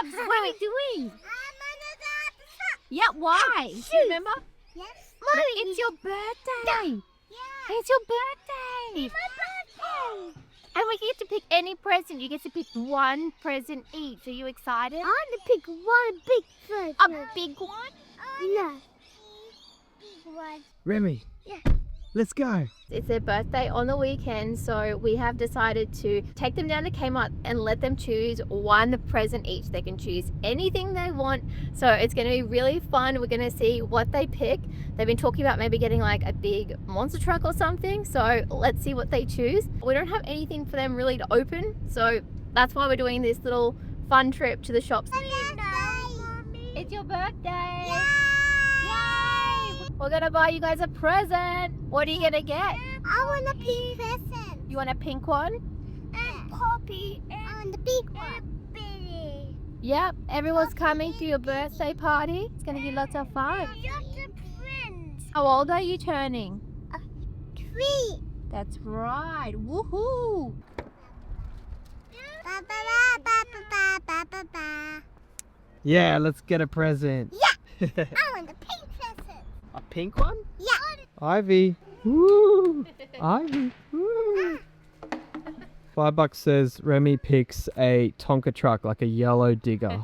subs. What are we doing? Yeah, why? Do you remember? Yes. Mommy, it's your birthday. Yeah. It's your birthday. My birthday. And we get to pick any present. You get to pick one present each. Are you excited? I want to pick one big present. A big one? No. Big one. Remy. Yeah. Let's go. It's their birthday on the weekend, so we have decided to take them down to Kmart and let them choose one present each. They can choose anything they want, so it's going to be really fun. We're going to see what they pick. They've been talking about maybe getting like a big monster truck or something, so let's see what they choose. We don't have anything for them really to open, so that's why we're doing this little fun trip to the shops. It's your birthday! Yay! We're gonna buy you guys a present. What are you gonna get? I want a pink present. You want a pink one? And Poppy and the big one. Billy. Yep, everyone's coming to your birthday party. It's gonna be lots of fun. You're the prince. How old are you turning? 3. That's right. Woohoo! Ba ba ba ba ba ba ba ba. Yeah, let's get a present. Yeah. I want a pink present. A pink one? Yeah. Ivy. Woo! Ivy. Woo! $5 says Remy picks a Tonka truck, like a yellow digger.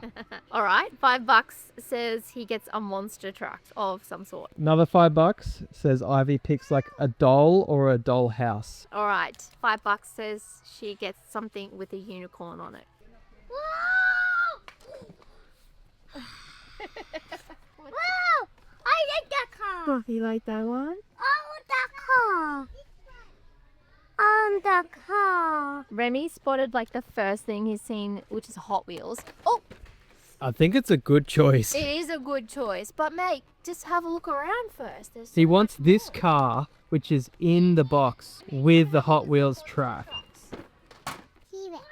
All right, $5 says he gets a monster truck of some sort. Another $5 says Ivy picks like a doll or a doll house. All right, $5 says she gets something with a unicorn on it. Wow! I like that car. Oh, you like that one? I want that car. On the car. Remy spotted like the first thing he's seen, which is Hot Wheels. Oh, I think it's a good choice. it is a good choice, but mate, just have a look around first. There's He wants this car, which is in the box with the Hot Wheels track. T-Rex.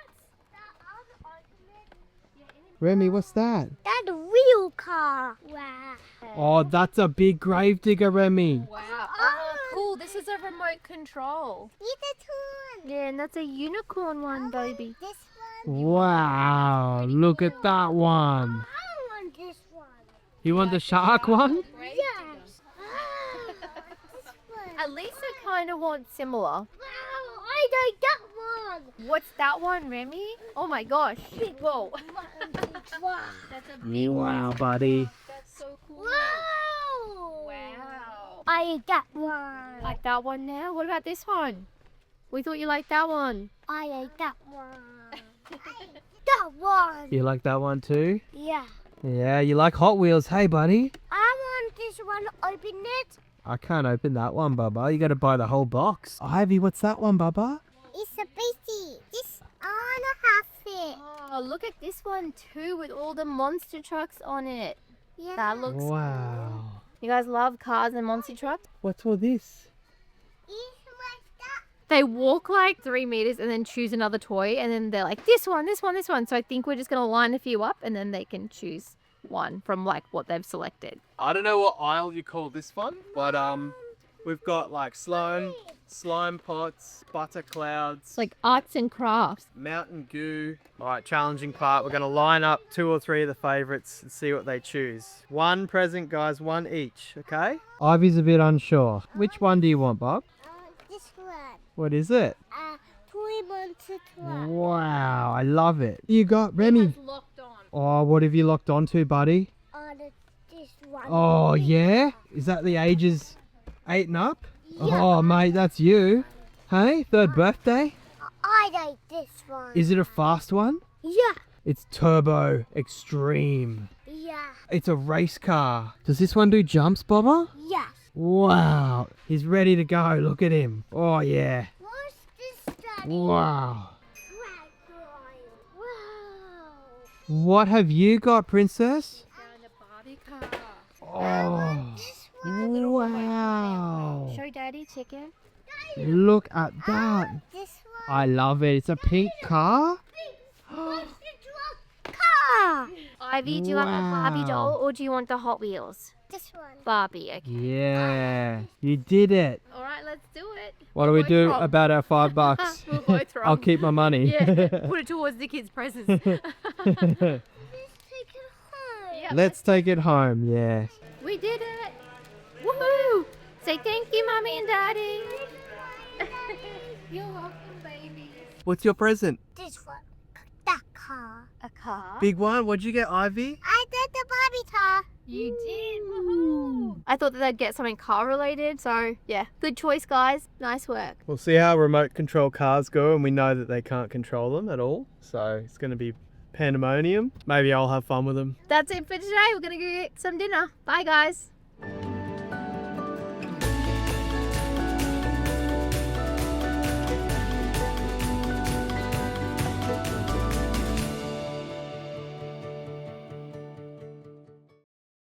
Remy, what's that? That's a real car. Wow. Oh, that's a big gravedigger, Remy. Wow. Oh, cool. This is a remote control. It's a tune. Yeah, and that's a unicorn one, baby. This one. Wow, look at that one. I want this one. You want the shark one? Yeah. This one. At least they kind of want similar. Wow, I like that one. What's that one, Remy? Oh my gosh. Whoa. Wow. That's a big Wow, buddy. That's so cool. Wow. Wow. I like that one. Like that one now? What about this one? We thought you liked that one. I like that one. That one. You like that one too? Yeah. Yeah, you like Hot Wheels. Hey, buddy. I want this one. Open it. I can't open that one, Bubba. You got to buy the whole box. Ivy, what's that one, Bubba? It's a baby. This I wanna have it. Oh, look at this one too with all the monster trucks on it. Yeah. That looks Wow. You guys love cars and monster trucks? What's all this? It's like that. They walk like 3 meters and then choose another toy and then they're like, this one, this one, this one. So I think we're just going to line a few up and then they can choose one from like what they've selected. I don't know what aisle you call this one, but we've got like slime pots, butter clouds, It's like arts and crafts. mountain goo. All right, challenging part. We're going to line up 2 or 3 of the favorites and see what they choose. One present, guys, one each, okay? Ivy's a bit unsure. Which one do you want, Bob? This one. What is it? Toy monster truck. Wow, I love it. You got Remy. Locked on. Oh, what have you locked onto, buddy? This one. Oh, yeah? Is that the ages 8 and up? Yeah. Oh, mate, that's you. Hey, 3rd birthday? I like this one. Is it a fast one? Yeah. It's Turbo Extreme. Yeah. It's a race car. Does this one do jumps, Bobba? Yeah. Wow. He's ready to go. Look at him. Oh, yeah. What's this, Daddy? Wow. Wow. What have you got, Princess? And a Barbie car. Oh, This wow. Show Daddy chicken. Look at that. This one. I love it. It's a pink car. What's the truck? Car. Ivy, do you want the Barbie Wow. doll or do you want the Hot Wheels? This one. Barbie, okay. Yeah, you did it. All right, let's do it. What do we Both do wrong. about our $5? We're both wrong. I'll keep my money. Yeah, put it towards the kids' presents. Yeah, Let's take it home, yeah. we did it. Woohoo! Say thank you, Mommy and Daddy. You're welcome, baby. What's your present? This one. That car. A car? Big one? What'd you get, Ivy? I did the Barbie car. You did. Woohoo! I thought that they'd get something car related, so yeah, good choice, guys. Nice work. We'll see how remote control cars go, and we know that they can't control them at all. So it's going to be pandemonium. Maybe I'll have fun with them. That's it for today. We're gonna go get some dinner. Bye, guys.